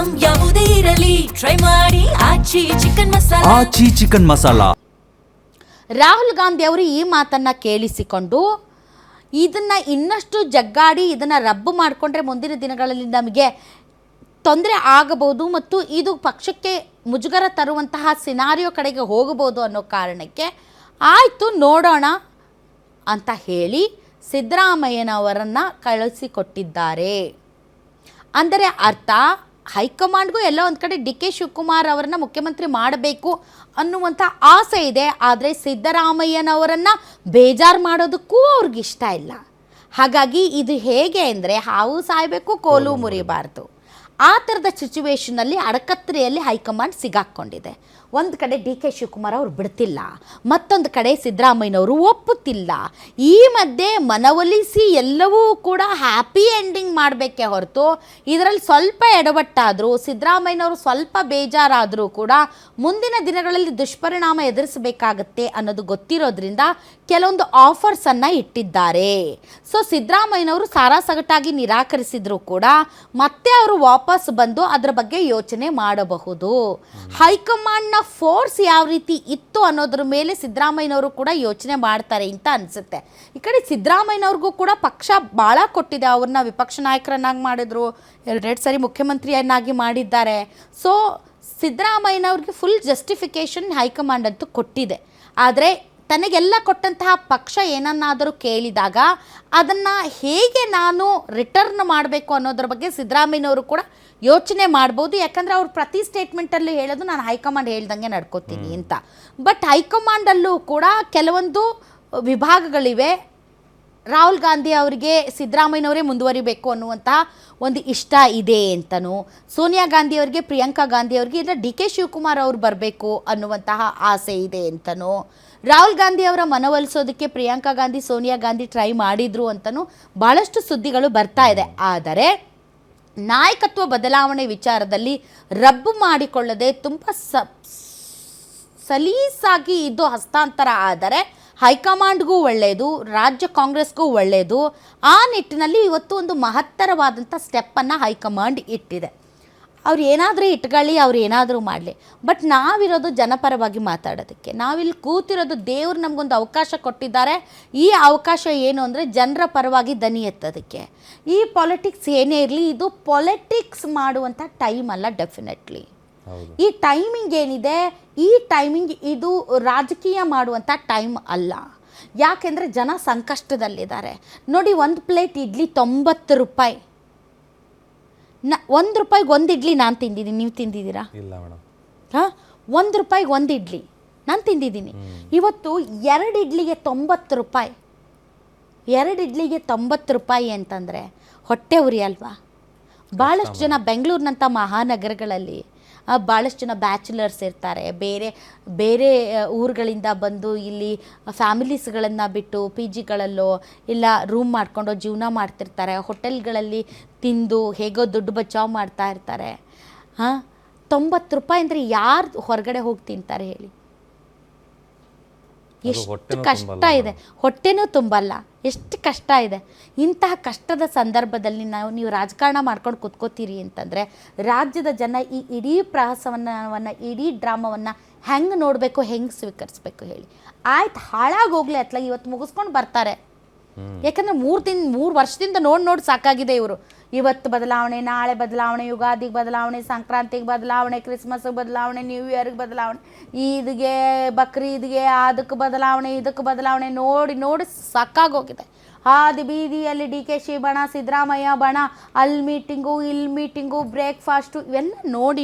Item ಯಾವುದೇ ಇರಲಿ try ಮಾಡಿ ಆಚಿ ಚಿಕನ್ ಮಸಾಲಾ. ರಾಹುಲ್ ಗಾಂಧಿ ಅವರು ಈ ಮಾತನ್ನು ಕೇಳಿಸಿಕೊಂಡು ಇದನ್ನು ಇನ್ನಷ್ಟು ಜಗ್ಗಾಡಿ ಇದನ್ನು ರದ್ದು ಮಾಡಿಕೊಂಡ್ರೆ ಮುಂದಿನ ದಿನಗಳಲ್ಲಿ ನಮಗೆ ತೊಂದರೆ ಆಗಬಹುದು ಮತ್ತು ಇದು ಪಕ್ಷಕ್ಕೆ ಮುಜುಗರ ತರುವಂತಹ ಸಿನಾರಿಯೋ ಕಡೆಗೆ ಹೋಗಬಹುದು ಅನ್ನೋ ಕಾರಣಕ್ಕೆ ಆಯಿತು ನೋಡೋಣ ಅಂತ ಹೇಳಿ ಸಿದ್ದರಾಮಯ್ಯನವರನ್ನು ಕಳಿಸಿಕೊಟ್ಟಿದ್ದಾರೆ. ಅಂದರೆ ಅರ್ಥ ಹೈಕಮಾಂಡ್ಗೂ ಎಲ್ಲ ಒಂದು ಕಡೆ ಡಿ ಕೆ ಶಿವಕುಮಾರ್ ಅವರನ್ನು ಮುಖ್ಯಮಂತ್ರಿ ಮಾಡಬೇಕು ಅನ್ನುವಂಥ ಆಸೆ ಇದೆ. ಆದರೆ ಸಿದ್ದರಾಮಯ್ಯನವರನ್ನು ಬೇಜಾರು ಮಾಡೋದಕ್ಕೂ ಅವ್ರಿಗಿಷ್ಟ ಇಲ್ಲ. ಹಾಗಾಗಿ ಇದು ಹೇಗೆ ಅಂದರೆ ಹಾವು ಸಾಯಬೇಕು ಕೋಲು ಮುರಿಬಾರ್ದು ಆ ಥರದ ಸಿಚುವೇಷನಲ್ಲಿ ಅಡಕತ್ರೆಯಲ್ಲಿ ಹೈಕಮಾಂಡ್ ಸಿಗಾಕ್ಕೊಂಡಿದೆ. ಒಂದು ಕಡೆ ಡಿ ಕೆ ಶಿವಕುಮಾರ್ ಅವರು ಬಿಡ್ತಿಲ್ಲ, ಮತ್ತೊಂದು ಕಡೆ ಸಿದ್ದರಾಮಯ್ಯನವರು ಒಪ್ಪುತ್ತಿಲ್ಲ. ಈ ಮಧ್ಯೆ ಮನವೊಲಿಸಿ ಎಲ್ಲವೂ ಕೂಡ ಹ್ಯಾಪಿ ಎಂಡಿಂಗ್ ಮಾಡಬೇಕೇ ಹೊರತು ಇದರಲ್ಲಿ ಸ್ವಲ್ಪ ಎಡವಟ್ಟಾದರೂ ಸಿದ್ದರಾಮಯ್ಯನವರು ಸ್ವಲ್ಪ ಬೇಜಾರಾದರೂ ಕೂಡ ಮುಂದಿನ ದಿನಗಳಲ್ಲಿ ದುಷ್ಪರಿಣಾಮ ಎದುರಿಸಬೇಕಾಗತ್ತೆ ಅನ್ನೋದು ಗೊತ್ತಿರೋದ್ರಿಂದ ಕೆಲವೊಂದು ಆಫರ್ಸನ್ನು ಇಟ್ಟಿದ್ದಾರೆ. ಸೊ ಸಿದ್ದರಾಮಯ್ಯನವರು ಸಾರಾಸಗಟಾಗಿ ನಿರಾಕರಿಸಿದ್ರು ಕೂಡ ಮತ್ತೆ ಅವರು ವಾಪಸ್ ಬಂದು ಅದರ ಬಗ್ಗೆ ಯೋಚನೆ ಮಾಡಬಹುದು. ಹೈಕಮಾಂಡ್ನ ಫೋರ್ಸ್ ಯಾವ ರೀತಿ ಇತ್ತು ಅನ್ನೋದ್ರ ಮೇಲೆ ಸಿದ್ದರಾಮಯ್ಯನವರು ಕೂಡ ಯೋಚನೆ ಮಾಡ್ತಾರೆ ಅಂತ ಅನಿಸುತ್ತೆ. ಈ ಕಡೆ ಸಿದ್ದರಾಮಯ್ಯನವ್ರಿಗೂ ಕೂಡ ಪಕ್ಷ ಭಾಳ ಕೊಟ್ಟಿದೆ. ಅವ್ರನ್ನ ವಿಪಕ್ಷ ನಾಯಕರನ್ನಾಗಿ ಮಾಡಿದ್ರು, ಎರಡೆರಡು ಸರಿ ಮುಖ್ಯಮಂತ್ರಿಯನ್ನಾಗಿ ಮಾಡಿದ್ದಾರೆ. ಸೊ ಸಿದ್ದರಾಮಯ್ಯನವ್ರಿಗೆ ಫುಲ್ ಜಸ್ಟಿಫಿಕೇಷನ್ ಹೈಕಮಾಂಡ್ ಅಂತೂ ಕೊಟ್ಟಿದೆ. ಆದರೆ ತನಗೆಲ್ಲ ಕೊಟ್ಟಂತಹ ಪಕ್ಷ ಏನನ್ನಾದರೂ ಕೇಳಿದಾಗ ಅದನ್ನು ಹೇಗೆ ನಾನು ರಿಟರ್ನ್ ಮಾಡಬೇಕು ಅನ್ನೋದ್ರ ಬಗ್ಗೆ ಸಿದ್ದರಾಮಯ್ಯನವರು ಕೂಡ ಯೋಚನೆ ಮಾಡ್ಬೋದು. ಯಾಕಂದರೆ ಅವ್ರು ಪ್ರತಿ ಸ್ಟೇಟ್ಮೆಂಟಲ್ಲೂ ಹೇಳೋದು ನಾನು ಹೈಕಮಾಂಡ್ ಹೇಳ್ದಂಗೆ ನಡ್ಕೋತೀನಿ ಅಂತ. ಬಟ್ ಹೈಕಮಾಂಡಲ್ಲೂ ಕೂಡ ಕೆಲವೊಂದು ವಿಭಾಗಗಳಿವೆ. ರಾಹುಲ್ ಗಾಂಧಿ ಅವರಿಗೆ ಸಿದ್ದರಾಮಯ್ಯನವರೇ ಮುಂದುವರಿಬೇಕು ಅನ್ನುವಂತಹ ಒಂದು ಇಷ್ಟ ಇದೆ ಅಂತನೂ, ಸೋನಿಯಾ ಗಾಂಧಿ ಅವರಿಗೆ ಪ್ರಿಯಾಂಕಾ ಗಾಂಧಿ ಅವರಿಗೆ ಇಲ್ಲ ಡಿ ಕೆ ಶಿವಕುಮಾರ್ ಅವರು ಬರಬೇಕು ಅನ್ನುವಂತಹ ಆಸೆ ಇದೆ ಅಂತನೂ, ರಾಹುಲ್ ಗಾಂಧಿ ಅವರ ಮನವೊಲಿಸೋದಕ್ಕೆ ಪ್ರಿಯಾಂಕಾ ಗಾಂಧಿ ಸೋನಿಯಾ ಗಾಂಧಿ ಟ್ರೈ ಮಾಡಿದರು ಅಂತಲೂ ಭಾಳಷ್ಟು ಸುದ್ದಿಗಳು ಬರ್ತಾ ಇದೆ. ಆದರೆ ನಾಯಕತ್ವ ಬದಲಾವಣೆ ವಿಚಾರದಲ್ಲಿ ರದ್ದು ಮಾಡಿಕೊಳ್ಳದೆ ತುಂಬ ಸಲೀಸಾಗಿ ಇದು ಹಸ್ತಾಂತರ ಆದರೆ ಹೈಕಮಾಂಡ್ಗೂ ಒಳ್ಳೆಯದು, ರಾಜ್ಯ ಕಾಂಗ್ರೆಸ್ಗೂ ಒಳ್ಳೆಯದು. ಆ ನಿಟ್ಟಿನಲ್ಲಿ ಇವತ್ತು ಒಂದು ಮಹತ್ತರವಾದಂಥ ಸ್ಟೆಪ್ಪನ್ನು ಹೈಕಮಾಂಡ್ ಇಟ್ಟಿದೆ. ಅವ್ರು ಏನಾದರೂ ಇಟ್ಕೊಳ್ಳಿ, ಅವ್ರು ಏನಾದರೂ ಮಾಡಲಿ, ಬಟ್ ನಾವಿರೋದು ಜನಪರವಾಗಿ ಮಾತಾಡೋದಕ್ಕೆ. ನಾವಿಲ್ಲಿ ಕೂತಿರೋದು ದೇವರು ನಮಗೊಂದು ಅವಕಾಶ ಕೊಟ್ಟಿದ್ದಾರೆ. ಈ ಅವಕಾಶ ಏನು ಅಂದರೆ ಜನರ ಪರವಾಗಿ ದನಿ ಎತ್ತೋದಕ್ಕೆ. ಈ ಪಾಲಿಟಿಕ್ಸ್ ಏನೇ ಇರಲಿ, ಇದು ಪಾಲಿಟಿಕ್ಸ್ ಮಾಡುವಂಥ ಟೈಮ್ ಅಲ್ಲ. ಡೆಫಿನೆಟ್ಲಿ ಈ ಟೈಮಿಂಗ್ ಏನಿದೆ, ಈ ಟೈಮಿಂಗ್ ಇದು ರಾಜಕೀಯ ಮಾಡುವಂಥ ಟೈಮ್ ಅಲ್ಲ. ಯಾಕೆಂದರೆ ಜನ ಸಂಕಷ್ಟದಲ್ಲಿದ್ದಾರೆ. ನೋಡಿ, ಒಂದು ಪ್ಲೇಟ್ ಇಡ್ಲಿ 90 ರೂಪಾಯಿ. ₹1 ಒಂದು ಇಡ್ಲಿ ನಾನು ತಿಂದಿದ್ದೀನಿ, ನೀವು ತಿಂದಿದ್ದೀರಾ? ಇಲ್ಲ ಮೇಡಮ್. ಹಾಂ, ₹1 ಒಂದು ಇಡ್ಲಿ ನಾನು ತಿಂದಿದ್ದೀನಿ. ಇವತ್ತು 2 ಇಡ್ಲಿಗೆ 90 ರೂಪಾಯಿ. 2 ಇಡ್ಲಿಗೆ 90 ರೂಪಾಯಿ ಅಂತಂದರೆ ಹೊಟ್ಟೆ ಉರಿ ಅಲ್ವಾ? ಭಾಳಷ್ಟು ಜನ ಬೆಂಗಳೂರಿನಂಥ ಮಹಾನಗರಗಳಲ್ಲಿ ಭಾಳಷ್ಟು ಜನ ಬ್ಯಾಚುಲರ್ಸ್ ಇರ್ತಾರೆ. ಬೇರೆ ಬೇರೆ ಊರುಗಳಿಂದ ಬಂದು ಇಲ್ಲಿ ಫ್ಯಾಮಿಲೀಸ್ಗಳನ್ನು ಬಿಟ್ಟು ಪಿ ಜಿಗಳಲ್ಲೋ ಇಲ್ಲ ರೂಮ್ ಮಾಡ್ಕೊಂಡು ಜೀವನ ಮಾಡ್ತಿರ್ತಾರೆ. ಹೋಟೆಲ್ಗಳಲ್ಲಿ ತಿಂದು ಹೇಗೋ ದುಡ್ಡು ಬಚಾವ್ ಮಾಡ್ತಾ ಇರ್ತಾರೆ. ಹಾಂ, 90 ರೂಪಾಯಿ ಅಂದರೆ ಯಾರು ಹೊರಗಡೆ ಹೋಗಿ ತಿಂತಾರೆ ಹೇಳಿ? ಎಷ್ಟು ಕಷ್ಟ ಇದೆ. ಹೊಟ್ಟೆನೂ ತುಂಬಲ್ಲ, ಎಷ್ಟು ಕಷ್ಟ ಇದೆ. ಇಂತಹ ಕಷ್ಟದ ಸಂದರ್ಭದಲ್ಲಿ ನೀವು ರಾಜಕಾರಣ ಮಾಡ್ಕೊಂಡು ಕೂತ್ಕೋತೀರಿ ಅಂತಂದರೆ ರಾಜ್ಯದ ಜನ ಈ ಇಡೀ ಪ್ರಹಸನವನ್ನು ಇಡೀ ಡ್ರಾಮವನ್ನು ಹೆಂಗೆ ನೋಡಬೇಕು, ಹೆಂಗೆ ಸ್ವೀಕರಿಸ್ಬೇಕು ಹೇಳಿ? ಆಯ್ತು, ಹಾಳಾಗೋಗ್ಲಿ ಅತ್ಲಾಗ ಇವತ್ತು ಮುಗಿಸ್ಕೊಂಡು ಬರ್ತಾರೆ. ಯಾಕಂದರೆ 3 ವರ್ಷದಿಂದ ನೋಡಿ ಸಾಕಾಗಿದೆ ಇವರು. ಇವತ್ತು ಬದಲಾವಣೆ, ನಾಳೆ ಬದಲಾವಣೆ, ಯುಗಾದಿಗೆ ಬದಲಾವಣೆ, ಸಂಕ್ರಾಂತಿಗೆ ಬದಲಾವಣೆ, ಕ್ರಿಸ್ಮಸ್ಗೆ ಬದಲಾವಣೆ, ನ್ಯೂ ಇಯರ್ಗೆ ಬದಲಾವಣೆ, ಈದ್ಗೆ ಬಕ್ರೀದ್ಗೆ ಅದಕ್ಕೆ ಬದಲಾವಣೆ, ಇದಕ್ಕೆ ಬದಲಾವಣೆ ನೋಡಿ ಸಾಕಾಗೋಗಿದೆ. ಹಾದಿ ಬೀದಿಯಲ್ಲಿ ಡಿ ಕೆ ಶಿ ಬಣ, ಸಿದ್ದರಾಮಯ್ಯ ಬಣ, ಅಲ್ಲಿ ಮೀಟಿಂಗು, ಇಲ್ಲಿ ಮೀಟಿಂಗು, ಬ್ರೇಕ್ಫಾಸ್ಟು, ಇವೆಲ್ಲ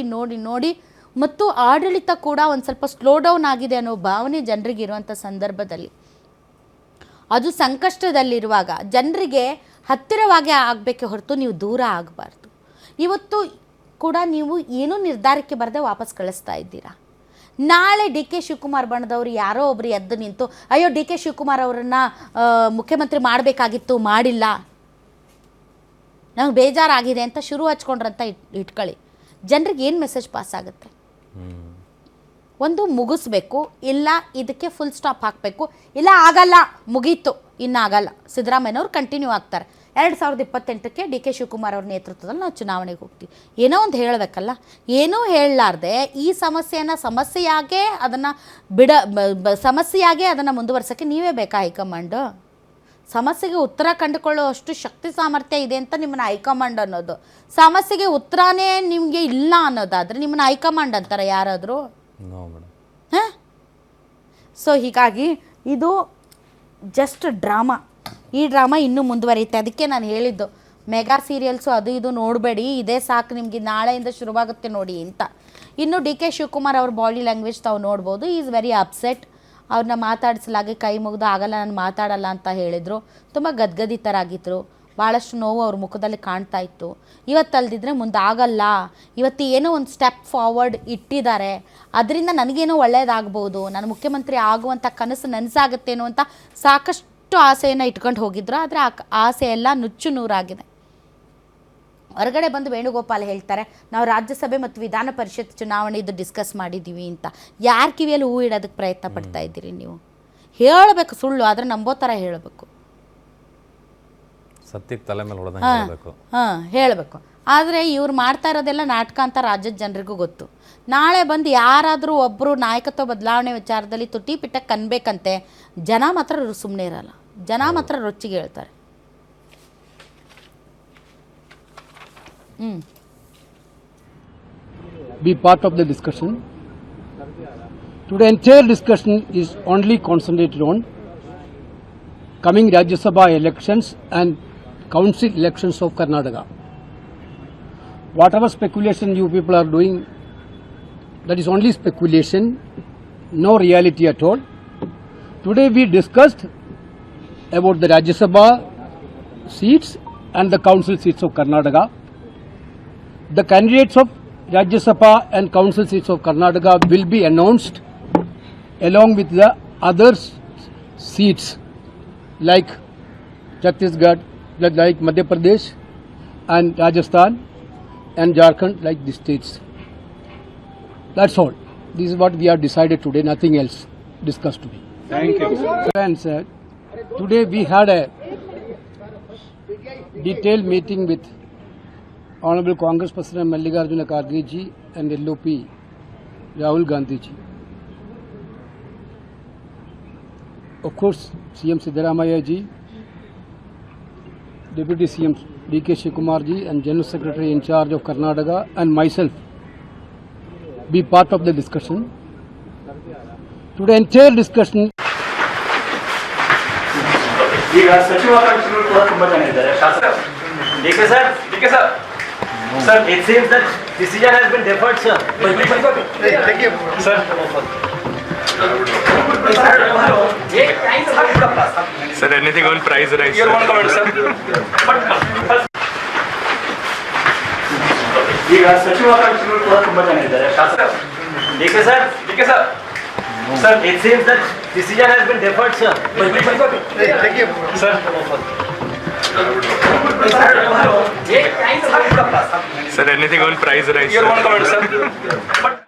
ನೋಡಿ ಮತ್ತು ಆಡಳಿತ ಕೂಡ ಒಂದು ಸ್ವಲ್ಪ ಸ್ಲೋ ಡೌನ್ ಆಗಿದೆ ಅನ್ನೋ ಭಾವನೆ ಜನರಿಗೆ ಇರುವಂಥ ಸಂದರ್ಭದಲ್ಲಿ, ಅದು ಸಂಕಷ್ಟದಲ್ಲಿರುವಾಗ ಜನರಿಗೆ ಹತ್ತಿರವಾಗಿ ಆಗಬೇಕೆ ಹೊರತು ನೀವು ದೂರ ಆಗಬಾರ್ದು. ಇವತ್ತು ಕೂಡ ನೀವು ಏನೂ ನಿರ್ಧಾರಕ್ಕೆ ಬರದೆ ವಾಪಸ್ ಕಳಿಸ್ತಾ ಇದ್ದೀರಾ. ನಾಳೆ ಡಿ ಕೆ ಶಿವಕುಮಾರ್ ಬಣದವರು ಯಾರೋ ಒಬ್ಬರು ಎದ್ದು ನಿಂತು ಅಯ್ಯೋ ಡಿ ಕೆ ಶಿವಕುಮಾರ್ ಅವರನ್ನು ಮುಖ್ಯಮಂತ್ರಿ ಮಾಡಬೇಕಾಗಿತ್ತು, ಮಾಡಿಲ್ಲ, ನಂಗೆ ಬೇಜಾರಾಗಿದೆ ಅಂತ ಶುರು ಹಚ್ಕೊಂಡ್ರಂತ ಇಟ್ಕೊಳ್ಳಿ. ಜನರಿಗೆ ಏನು ಮೆಸೇಜ್ ಪಾಸ್ ಆಗುತ್ತೆ? ಒಂದು ಮುಗಿಸ್ಬೇಕು, ಇಲ್ಲ ಇದಕ್ಕೆ ಫುಲ್ ಸ್ಟಾಪ್ ಹಾಕಬೇಕು, ಇಲ್ಲ ಆಗಲ್ಲ ಮುಗೀತು ಇನ್ನಾಗಲ್ಲ, ಸಿದ್ದರಾಮಯ್ಯನವ್ರು ಕಂಟಿನ್ಯೂ ಆಗ್ತಾರೆ. 2028ಕ್ಕೆ ಡಿ ಕೆ ಶಿವಕುಮಾರ್ ಅವ್ರ ನೇತೃತ್ವದಲ್ಲಿ ನಾವು ಚುನಾವಣೆಗೆ ಹೋಗ್ತೀವಿ. ಏನೋ ಒಂದು ಹೇಳಬೇಕಲ್ಲ. ಏನೂ ಹೇಳಲಾರ್ದೆ ಈ ಸಮಸ್ಯೆಯನ್ನು ಸಮಸ್ಯೆಯಾಗೇ ಅದನ್ನು ಸಮಸ್ಯೆಯಾಗೇ ಅದನ್ನು ಮುಂದುವರ್ಸೋಕ್ಕೆ ನೀವೇ ಬೇಕಾ ಹೈಕಮಾಂಡು? ಸಮಸ್ಯೆಗೆ ಉತ್ತರ ಕಂಡುಕೊಳ್ಳೋ ಅಷ್ಟು ಶಕ್ತಿ ಸಾಮರ್ಥ್ಯ ಇದೆ ಅಂತ ನಿಮ್ಮನ್ನ ಹೈಕಮಾಂಡ್ ಅನ್ನೋದು. ಸಮಸ್ಯೆಗೆ ಉತ್ತರನೇ ನಿಮಗೆ ಇಲ್ಲ ಅನ್ನೋದಾದರೆ ನಿಮ್ಮನ್ನ ಹೈಕಮಾಂಡ್ ಅಂತಾರೆ ಯಾರಾದರೂ? ಹಾಂ. ಸೊ ಹೀಗಾಗಿ ಇದು ಜಸ್ಟ್ ಡ್ರಾಮಾ. ಈ ಡ್ರಾಮಾ ಇನ್ನೂ ಮುಂದುವರಿಯುತ್ತೆ. ಅದಕ್ಕೆ ನಾನು ಹೇಳಿದ್ದು ಮೆಗಾ ಸೀರಿಯಲ್ಸು ಅದು ಇದು ನೋಡಬೇಡಿ, ಇದೇ ಸಾಕು ನಿಮಗೆ, ನಾಳೆಯಿಂದ ಶುರುವಾಗುತ್ತೆ ನೋಡಿ ಅಂತ. ಇನ್ನು ಡಿ ಕೆ ಶಿವಕುಮಾರ್ ಅವ್ರ ಬಾಡಿ ಲ್ಯಾಂಗ್ವೇಜ್ ತಾವು ನೋಡ್ಬೋದು. Is very upset. ಅವ್ರನ್ನ ಮಾತಾಡಿಸಲಾಗಿ ಕೈ ಮುಗಿದು ಆಗಲ್ಲ ನಾನು ಮಾತಾಡಲ್ಲ ಅಂತ ಹೇಳಿದರು. ತುಂಬ ಗದ್ಗದಿತರಾಗಿದ್ದರು. ಭಾಳಷ್ಟು ನೋವು ಅವ್ರ ಮುಖದಲ್ಲಿ ಕಾಣ್ತಾ ಇತ್ತು. ಇವತ್ತಲ್ದಿದ್ರೆ ಮುಂದೆ ಆಗಲ್ಲ, ಇವತ್ತು ಏನೋ ಒಂದು ಸ್ಟೆಪ್ ಫಾರ್ವರ್ಡ್ ಇಟ್ಟಿದ್ದಾರೆ, ಅದರಿಂದ ನನಗೇನೋ ಒಳ್ಳೆಯದಾಗ್ಬೋದು, ನಾನು ಮುಖ್ಯಮಂತ್ರಿ ಆಗುವಂಥ ಕನಸು ನನಸಾಗುತ್ತೇನೋ ಅಂತ ಸಾಕಷ್ಟು ಆಸೆಯನ್ನು ಇಟ್ಕೊಂಡು ಹೋಗಿದ್ರು. ಆದರೆ ಆ ಆಸೆ ಎಲ್ಲ ನುಚ್ಚು ನೂರಾಗಿದೆ. ಹೊರಗಡೆ ಬಂದು ವೇಣುಗೋಪಾಲ್ ಹೇಳ್ತಾರೆ ನಾವು ರಾಜ್ಯಸಭೆ ಮತ್ತು ವಿಧಾನ ಪರಿಷತ್ ಚುನಾವಣೆದು ಡಿಸ್ಕಸ್ ಮಾಡಿದ್ದೀವಿ ಅಂತ. ಯಾರ ಕಿವಿಯಲ್ಲಿ ಹೂ ಇಡೋದಕ್ಕೆ ಪ್ರಯತ್ನ ಪಡ್ತಾ ಇದ್ದೀರಿ ನೀವು? ಹೇಳಬೇಕು ಸುಳ್ಳು, ಆದರೆ ನಂಬೋ ಥರ ಹೇಳಬೇಕು, ಸತ್ಯಕ್ಕೆ ತಲೆ ಮೇಲೆ ಹೊಡೆದಂಗೆ ಹೇಳಬೇಕು. ಹೇಳಬೇಕು. ಆದರೆ ಇವ್ರು ಮಾಡ್ತಾ ಇರೋದೆಲ್ಲ ನಾಟಕ ಅಂತ ರಾಜ್ಯದ ಜನರಿಗೂ ಗೊತ್ತು. ನಾಳೆ ಬಂದು ಯಾರಾದರೂ ಒಬ್ಬರು ನಾಯಕತ್ವ ಬದಲಾವಣೆ ವಿಚಾರದಲ್ಲಿ ತುಟಿ ಪಿಟ್ಟಕ್ಕೆ ಕನ್ಬೇಕಂತೆ, ಜನ ಮಾತ್ರ ಸುಮ್ಮನೆ ಇರಲ್ಲ, ಜನ ಮಾತ್ರ ರೊಚ್ಚಿಗೆ ಹೇಳ್ತಾರೆ. Be part of the discussion. Today entire discussion is only concentrated on coming Rajya Sabha elections and council elections of Karnataka. Whatever speculation you people are doing, that is only speculation, no reality at all. Today we discussed about the Rajya Sabha seats and the council seats of Karnataka. The candidates of Rajya Sabha and council seats of Karnataka will be announced along with the other seats like Chhattisgarh, like Madhya Pradesh and Rajasthan and Jharkhand, like the states. That's all. This is what we have decided today, nothing else discussed today. Thank you. And today we had a detailed meeting with Honorable Congress President Mallikarjuna Kharge ji and LOP Rahul Gandhi ji. Of course, CM Siddaramaiah ji, Deputy CM D.K. Shivakumar ji and General Secretary in charge of Karnataka and myself be part of the discussion. Today entire discussion. ಈಗ ಸಚಿವಾಕಾಂಕ್ಷಿಗಳು ಕೂಡ ತುಂಬಾ ಜನ ಇದ್ದಾರೆ. ಶಾಸಕ DK sir sir it seems that decision has been deferred, sir. Thank you, sir. Sir, anything on price rise? Your one comment, sir. ಈಗ ಸಚಿವಾಕಾಂಕ್ಷಿಗಳು ಕೂಡ ತುಂಬಾ ಜನ ಇದ್ದಾರೆ. ಶಾಸಕ DK sir sir it seems that decision has been deferred, sir. Thank you, sir. Sir, anything on price rise? Your one comment, sir.